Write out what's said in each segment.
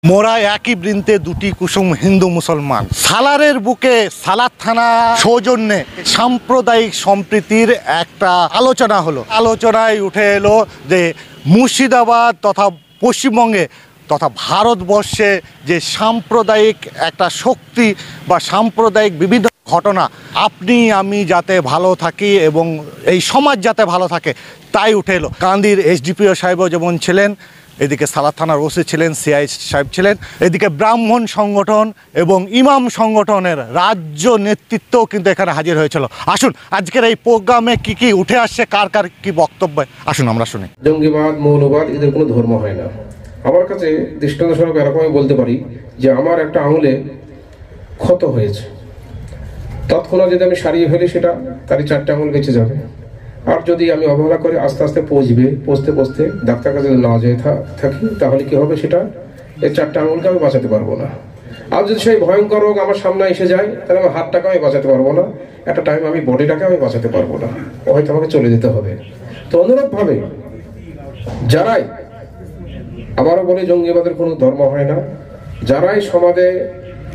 মোরা একই বৃন্তে দুটি কুসুম হিন্দু মুসলমান। সালারের বুকে সালার থানা সৌজন্যে সাম্প্রদায়িক সম্প্রীতির একটা আলোচনা হলো। আলোচনায় উঠে এলো যে মুর্শিদাবাদ তথা পশ্চিমবঙ্গে তথা ভারতবর্ষে যে সাম্প্রদায়িক একটা শক্তি বা সাম্প্রদায়িক বিভিন্ন ঘটনা, আপনি আমি যাতে ভালো থাকি এবং এই সমাজ যাতে ভালো থাকে তাই উঠে এলো। কান্দির এসডিপিও সাহেবও যেমন ছিলেন, এদিকে সালার থানার ওসি ছিলেন, সিআই সাহেব ছিলেন, এদিকে ব্রাহ্মণ সংগঠন এবং ইমাম সংগঠনের রাজ্য নেতৃত্বও কিন্তু এখানে হাজির হয়েছিল। আসুন আজকের এই প্রোগ্রামে কি কি উঠে আসছে, কার কার কি বক্তব্য, আসুন আমরা শুনি। জঙ্গিবাদ, মৌলবাদ এদের কোনো ধর্ম হয় না। আমার কাছে দৃষ্টান্তস্বরূপ এরকম আমি বলতে পারি যে আমার একটা আঙুলে ক্ষত হয়েছে, তৎক্ষণাৎ যদি আমি সারিয়ে ফেলি সেটা তারই 4টে আঙুল বেঁচে যাবে। আর যদি আমি অবহেলা করে আস্তে আস্তে পৌঁছতে ডাক্তার কাছে না যেয়ে থাকি তাহলে কি হবে, সেটা এই 4টে আঙুলকে আমি বাঁচাতে পারবো না। আর যদি সেই ভয়ঙ্কর রোগ আমার সামনে এসে যায় তাহলে আমার হাতটাকে আমি বাঁচাতে পারবো না, একটা টাইম আমি বডিটাকে আমি বাঁচাতে পারবো না, হয়তো আমাকে চলে যেতে হবে। তো অনুরূপ ভাবে যারাই, আবারও বলে জঙ্গিবাদের কোনো ধর্ম হয় না, যারাই সমাজে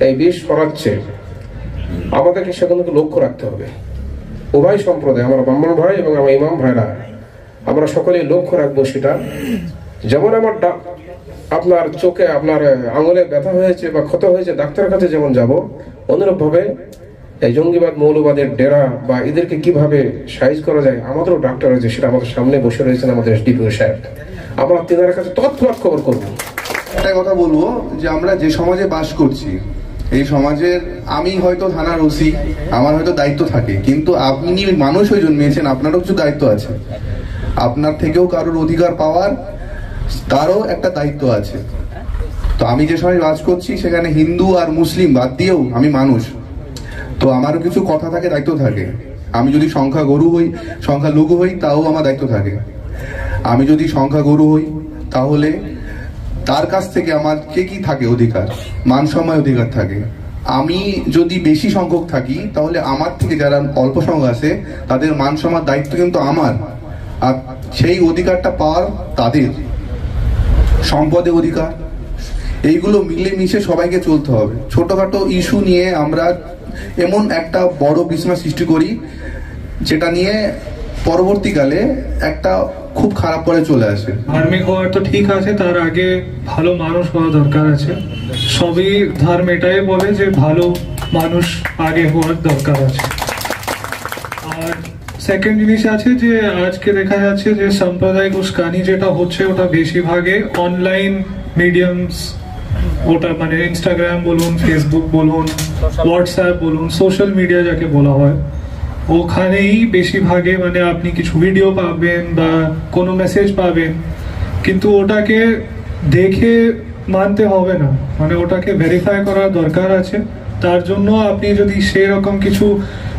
এই বিষ ছড়াচ্ছে আমাদেরকে সেগুলোকে লক্ষ্য রাখতে হবে। উভয় সম্প্রদায়, আমার ব্রাহ্মণ ভাই এবং আমার ইমাম ভাইরা, আমরা সকলেই লক্ষ্য রাখবো সেটা। যেমন আমার আপনার চোখে আপনার আঙুলে ব্যথা হয়েছে বা ক্ষত হয়েছে, ডাক্তারের কাছে যেমন যাব, অনুরূপ ভাবে এই জঙ্গিবাদ মৌলবাদের ডেরা বা এদেরকে কিভাবে সাইজ করা যায়, আমাদেরও ডাক্তার আছে, সেটা আমাদের সামনে বসে রয়েছেন আমাদের এসডিপিও সাহেব। আমরা তেনার কাছে তৎক্ষণাৎ খবর করবো। একটা কথা বলবো যে আমরা যে সমাজে বাস করছি, এই সমাজের আমি হয়তো থানার ওসি, আমার হয়তো দায়িত্ব থাকে, কিন্তু আপনি মানুষ হয়ে জন্মিয়েছেন, আপনারও কিছু দায়িত্ব আছে। আপনার থেকেও কারোর অধিকার পাওয়ার তারও একটা দায়িত্ব আছে। তো আমি যে সমাজে বাস করছি সেখানে হিন্দু আর মুসলিম বাদ দিয়েও আমি মানুষ, তো আমারও কিছু কথা থাকে, দায়িত্ব থাকে। আমি যদি সংখ্যালঘু হই তাও আমার দায়িত্ব থাকে। আমি যদি সংখ্যাগুরু হই তাহলে তার কাছ থেকে আমার কি থাকে অধিকার, মান সম্মান অধিকার থাকে। আমি যদি বেশি সংখ্যক থাকি তাহলে আমার থেকে যারা অল্প সংখ্যক আছে তাদের মান সম্মান দায়িত্ব কিন্তু আমার, আর সেই অধিকারটা পাওয়ার তাদের। সম্পদের অধিকার, এইগুলো মিলেমিশে সবাইকে চলতে হবে। ছোটখাটো ইস্যু নিয়ে আমরা এমন একটা বড় বিস্ময় সৃষ্টি করি যেটা নিয়ে পরবর্তীকালে একটা খুব খারাপ পরে চলে আসে। ধার্মিক হওয়ার তো ঠিক আছে, তার আগে ভালো মানুষ হওয়া দরকার আছে। সবই ধর্ম এটাই বলে যে ভালো মানুষ আগে হওয়ার দরকার আছে। আর সেকেন্ড জিনিস আছে যে আজকে দেখা যাচ্ছে যে সাম্প্রদায়িক উস্কানি যেটা হচ্ছে ওটা বেশিরভাগে অনলাইন মিডিয়ামস, ওটা মানে ইনস্টাগ্রাম বলুন, ফেসবুক বলুন, হোয়াটসঅ্যাপ বলুন, সোশ্যাল মিডিয়া যাকে বলা হয়, ওখানেই বেশিরভাগে মানে আপনি কিছু ভিডিও পাবেন বা কোনো মেসেজ পাবেন, কিন্তু ওটাকে দেখে মানতে হবে না, মানে ওটাকে ভেরিফাই করার দরকার আছে। তার জন্য আপনি যদি সেরকম কিছু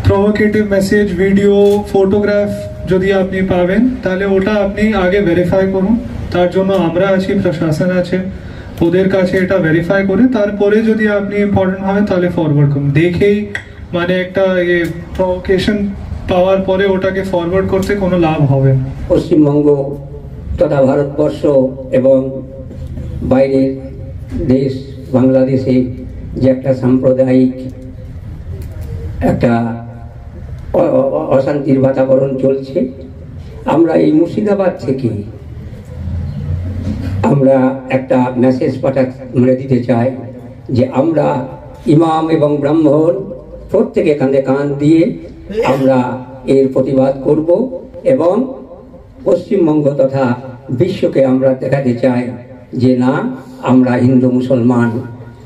প্রভোকেটিভ মেসেজ, ভিডিও, ফটোগ্রাফ যদি আপনি পাবেন তাহলে ওটা আপনি আগে ভেরিফাই করুন। তার জন্য আমরা আছি, প্রশাসন আছে, ওদের কাছে এটা ভেরিফাই করে তারপরে যদি আপনি ইম্পর্টেন্ট হয় তাহলে ফরওয়ার্ড করুন। দেখেই মানে একটা প্রভোকেশন পাওয়ার পরে ওটাকে ফরওয়ার্ড করতে কোনো লাভ হবে না। পশ্চিমবঙ্গ তথা ভারতবর্ষ এবং বাইরের দেশ বাংলাদেশে যে একটা সাম্প্রদায়িক একটা অশান্তির বাতাবরণ চলছে, আমরা এই মুর্শিদাবাদ থেকে আমরা একটা মেসেজ দিতে চাই যে আমরা ইমাম এবং ব্রাহ্মণ প্রত্যেকে কাঁধে কাঁধ দিয়ে আমরা এর প্রতিবাদ করব এবং পশ্চিমবঙ্গ তথা বিশ্বকে আমরা দেখাতে চাই যে না, আমরা হিন্দু মুসলমান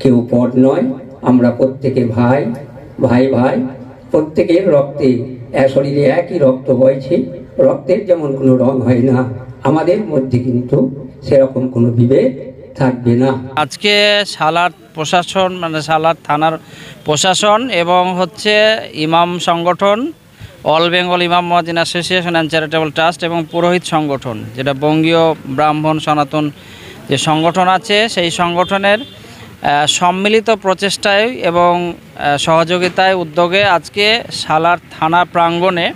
কেউ পর নয়, আমরা প্রত্যেকে ভাই ভাই ভাই, প্রত্যেকের রক্তে শরীরে একই রক্ত বইছে, রক্তের যেমন কোনো রং হয় না, আমাদের মধ্যে কিন্তু সেরকম কোনো বিভেদ থাকবে না। আজকে সালার প্রশাসন মানে সালার থানার প্রশাসন এবং হচ্ছে ইমাম সংগঠন, অল বেঙ্গল ইমাম মুয়াজ্জিন অ্যাসোসিয়েশন অ্যান্ড চ্যারিটেবল ট্রাস্ট এবং পুরোহিত সংগঠন, যেটা বঙ্গীয় ব্রাহ্মণ সনাতন যে সংগঠন আছে, সেই সংগঠনের সম্মিলিত প্রচেষ্টায় এবং সহযোগিতায় উদ্যোগে আজকে সালার থানা প্রাঙ্গণে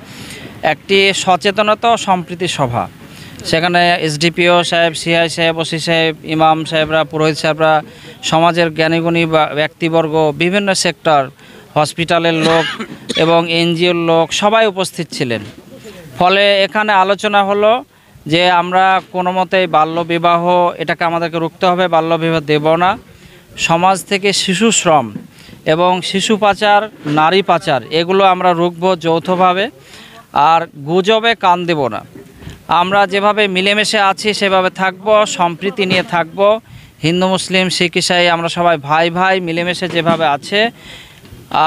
একটি সচেতনতা ও সম্প্রীতি সভা সেখানে এসডিপিও সাহেব, সিআই সাহেব, ওসি সাহেব, ইমাম সাহেবরা, পুরোহিত সাহেবরা, সমাজের জ্ঞানীগুণী ব্যক্তিবর্গ, বিভিন্ন সেক্টর, হসপিটালের লোক এবং এনজিওর লোক সবাই উপস্থিত ছিলেন। ফলে এখানে আলোচনা হলো যে আমরা কোনো মতেই বাল্যবিবাহ এটাকে আমাদেরকে রুখতে হবে, বাল্যবিবাহ দেব না। সমাজ থেকে শিশু শ্রম এবং শিশু পাচার, নারী পাচার এগুলো আমরা রুখব যৌথভাবে। আর গুজবে কান দেব না। আমরা যেভাবে মিলেমিশে আছি সেভাবে থাকব, সম্প্রীতি নিয়ে থাকব। হিন্দু, মুসলিম, শিখ, ইসাই আমরা সবাই ভাই ভাই মিলেমিশে যেভাবে আছে।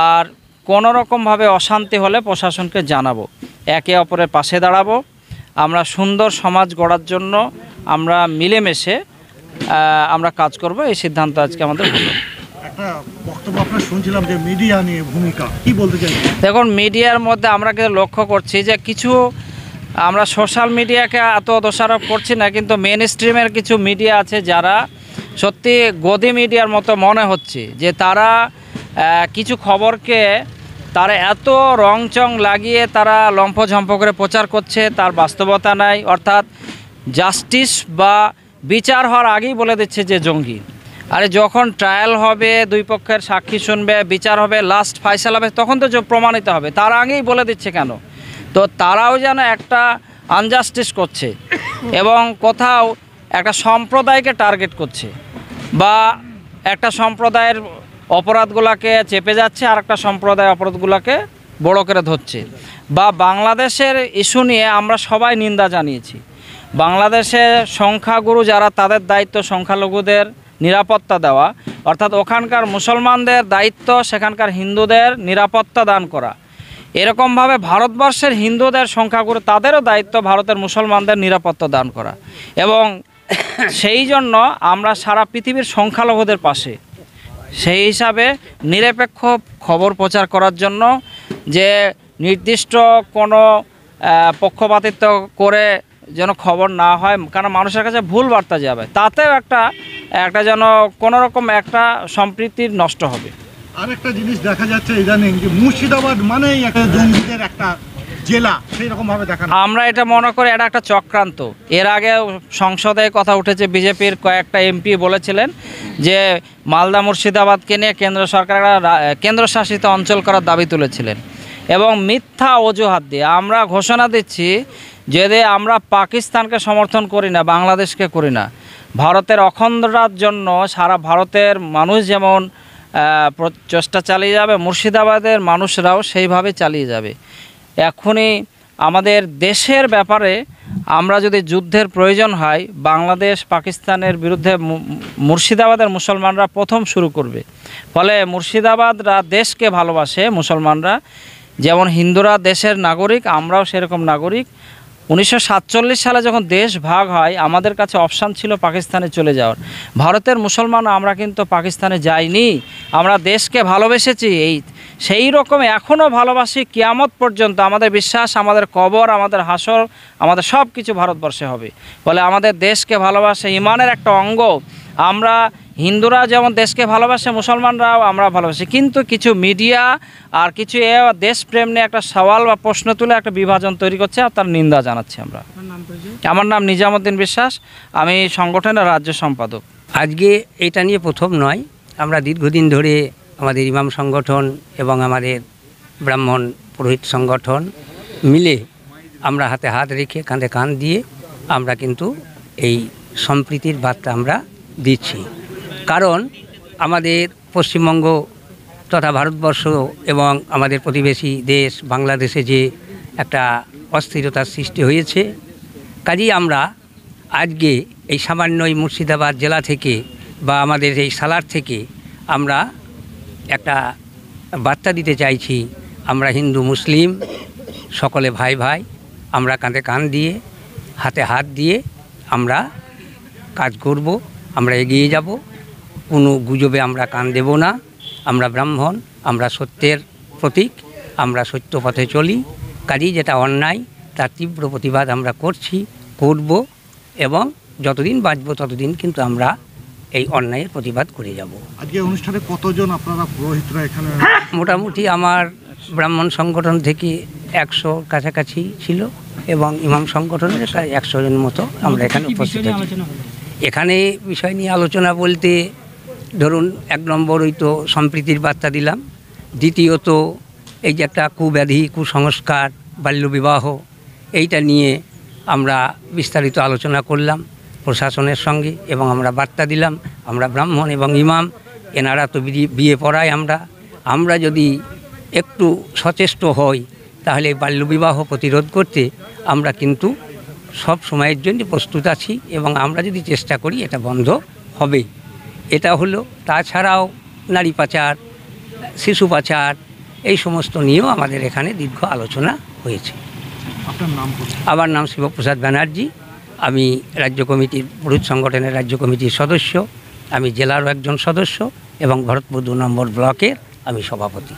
আর কোনো রকমভাবে অশান্তি হলে প্রশাসনকে জানাবো, একে অপরের পাশে দাঁড়াবো। আমরা সুন্দর সমাজ গড়ার জন্য আমরা মিলেমিশে আমরা কাজ করব, এই সিদ্ধান্ত আজকে আমাদের হলো। একটা বক্তব্য আপনার শুনছিলাম যে মিডিয়া নিয়ে ভূমিকা, কি বলতে চাই? দেখুন, মিডিয়ার মধ্যে আমরা কিন্তু লক্ষ্য করছি যে কিছু, আমরা সোশ্যাল মিডিয়াকে এত দোষারোপ করছি না, কিন্তু মেন স্ট্রিমের কিছু মিডিয়া আছে যারা সত্যি গদি মিডিয়ার মতো মনে হচ্ছে, যে তারা কিছু খবরকে তারা এত রংচং লাগিয়ে তারা লম্ফঝম্প করে প্রচার করছে, তার বাস্তবতা নাই। অর্থাৎ জাস্টিস বা বিচার হওয়ার আগেই বলে দিচ্ছে যে জঙ্গি। আরে যখন ট্রায়াল হবে, দুই পক্ষের সাক্ষী শুনবে, বিচার হবে, লাস্ট ফাইসাল হবে, তখন তো প্রমাণিত হবে, তার আগেই বলে দিচ্ছে কেন? তো তারাও যেন একটা আনজাস্টিস করছে এবং কোথাও একটা সম্প্রদায়কে টার্গেট করছে, বা একটা সম্প্রদায়ের অপরাধগুলোকে চেপে যাচ্ছে আর একটা সম্প্রদায় অপরাধগুলোকে বড় করে ধরছে। বা বাংলাদেশের ইস্যু নিয়ে আমরা সবাই নিন্দা জানিয়েছি। বাংলাদেশে সংখ্যাগুরু যারা, তাদের দায়িত্ব সংখ্যালঘুদের নিরাপত্তা দেওয়া, অর্থাৎ ওখানকার মুসলমানদের দায়িত্ব সেখানকার হিন্দুদের নিরাপত্তা দান করা। এরকমভাবে ভারতবর্ষের হিন্দুদের সংখ্যাগুরু, তাদেরও দায়িত্ব ভারতের মুসলমানদের নিরাপত্তা দান করা। এবং সেই জন্য আমরা সারা পৃথিবীর সংখ্যালঘুদের পাশে, সেই হিসাবে নিরপেক্ষ খবর প্রচার করার জন্য, যে নির্দিষ্ট কোনো পক্ষপাতিত্ব করে যেন খবর না হয়, কারণ মানুষের কাছে ভুল বার্তা যাবে, তাতেও একটা যেন কোনো রকম একটা সম্প্রীতির নষ্ট হবে। আরেকটা জিনিস দেখা যাচ্ছে ইদানিং, যে মুর্শিদাবাদ মানেই একটা জঙ্গিদের একটা জেলা, সেই রকম ভাবে দেখা। আমরা এটা মনে করি এটা একটা চক্রান্ত। এর আগে সংসদে কথা উঠেছে, বিজেপির কয়েকটা এমপি বলেছিলেন যে মালদা মুর্শিদাবাদকে নিয়ে কেন্দ্র সরকার কেন্দ্রশাসিত অঞ্চল করার দাবি তুলেছিলেন, এবং মিথ্যা অজুহাত দিয়ে আমরা ঘোষণা দিচ্ছি যে আমরা পাকিস্তানকে সমর্থন করি না, বাংলাদেশকে করি না। ভারতের অখণ্ডতার জন্য সারা ভারতের মানুষ যেমন চেষ্টা চালিয়ে যাবে, মুর্শিদাবাদের মানুষরাও সেইভাবে চালিয়ে যাবে। এখনই আমাদের দেশের ব্যাপারে আমরা যদি যুদ্ধের প্রয়োজন হয়, বাংলাদেশ পাকিস্তানের বিরুদ্ধে মুর্শিদাবাদের মুসলমানরা প্রথম শুরু করবে। ফলে মুর্শিদাবাদরা দেশকে ভালোবাসে, মুসলমানরা যেমন হিন্দুরা দেশের নাগরিক, আমরাও সেরকম নাগরিক। 1947 সালে যখন দেশ ভাগ হয়, আমাদের কাছে অপশান ছিল পাকিস্তানে চলে যাওয়ার। ভারতের মুসলমান আমরা কিন্তু পাকিস্তানে যাইনি, আমরা দেশকে ভালোবেসেছি। সেই রকম এখনও ভালোবাসি, কিয়ামত পর্যন্ত আমাদের বিশ্বাস, আমাদের কবর, আমাদের হাসর, আমাদের সব কিছু ভারতবর্ষে হবে। ফলে আমাদের দেশকে ভালোবাসে ইমানের একটা অঙ্গ। আমরা হিন্দুরা যেমন দেশকে ভালোবাসে, মুসলমানরাও আমরা ভালোবাসি। কিন্তু কিছু মিডিয়া আর কিছু দেশপ্রেম নিয়ে একটা সওয়াল বা প্রশ্ন তুলে একটা বিভাজন তৈরি করছে, আর তার নিন্দা জানাচ্ছি আমরা। আমার নাম নিজামুদ্দিন বিশ্বাস, আমি সংগঠনের রাজ্য সম্পাদক। আজকে এটা নিয়ে প্রথম নয়, আমরা দীর্ঘদিন ধরে আমাদের ইমাম সংগঠন এবং আমাদের ব্রাহ্মণ পুরোহিত সংগঠন মিলে আমরা হাতে হাত রেখে, কাঁধে কাঁধ দিয়ে আমরা কিন্তু এই সম্প্রীতির বার্তা আমরা দিচ্ছি। কারণ আমাদের পশ্চিমবঙ্গ তথা ভারতবর্ষ এবং আমাদের প্রতিবেশী দেশ বাংলাদেশে যে একটা অস্থিরতার সৃষ্টি হয়েছে, কাজেই আমরা আজকে এই সামান্যই মুর্শিদাবাদ জেলা থেকে বা আমাদের এই সালার থেকে আমরা একটা বার্তা দিতে চাইছি, আমরা হিন্দু মুসলিম সকলে ভাই ভাই, আমরা কাঁধে কাঁধ দিয়ে, হাতে হাত দিয়ে আমরা কাজ করব, আমরা এগিয়ে যাব। কোনো গুজবে আমরা কান দেব না। আমরা ব্রাহ্মণ, আমরা সত্যের প্রতীক, আমরা সত্য পথে চলি। কাজেই যেটা অন্যায় তার তীব্র প্রতিবাদ আমরা করব, এবং যতদিন বাঁচব ততদিন কিন্তু আমরা এই অন্যায়ের প্রতিবাদ করে যাব। আজকে অনুষ্ঠানে কতজন আপনারা পুরোহিতরা এখানে? মোটামুটি আমার ব্রাহ্মণ সংগঠন থেকে 100 কাছাকাছি ছিল এবং ইমাম সংগঠনের প্রায় 100 জন মতো আমরা এখানে উপস্থিত আছি। এখানে বিষয় নিয়ে আলোচনা বলতে ধরুন 1 নম্বরই তো সম্প্রীতির বার্তা দিলাম, দ্বিতীয়ত এই যে একটা কুব্যাধি, কুসংস্কার, বাল্যবিবাহ, এইটা নিয়ে আমরা বিস্তারিত আলোচনা করলাম প্রশাসনের সঙ্গে এবং আমরা বার্তা দিলাম আমরা ব্রাহ্মণ এবং ইমাম, এনারা তো বিয়ে পড়ায়, আমরা যদি একটু সচেষ্ট হই তাহলে বাল্যবিবাহ প্রতিরোধ করতে আমরা কিন্তু সব সময়ের জন্য প্রস্তুত আছি এবং আমরা যদি চেষ্টা করি এটা বন্ধ হবে। এটা হলো, তাছাড়াও নারী পাচার, শিশু পাচার, এই সমস্ত নিয়েও আমাদের এখানে দীর্ঘ আলোচনা হয়েছে। আমার নাম শিবপ্রসাদ ব্যানার্জি, আমি রাজ্য কমিটির পুরুষ সংগঠনের রাজ্য কমিটির সদস্য, আমি জেলারও একজন সদস্য এবং ভরতপুর 2 নম্বর ব্লকের আমি সভাপতি।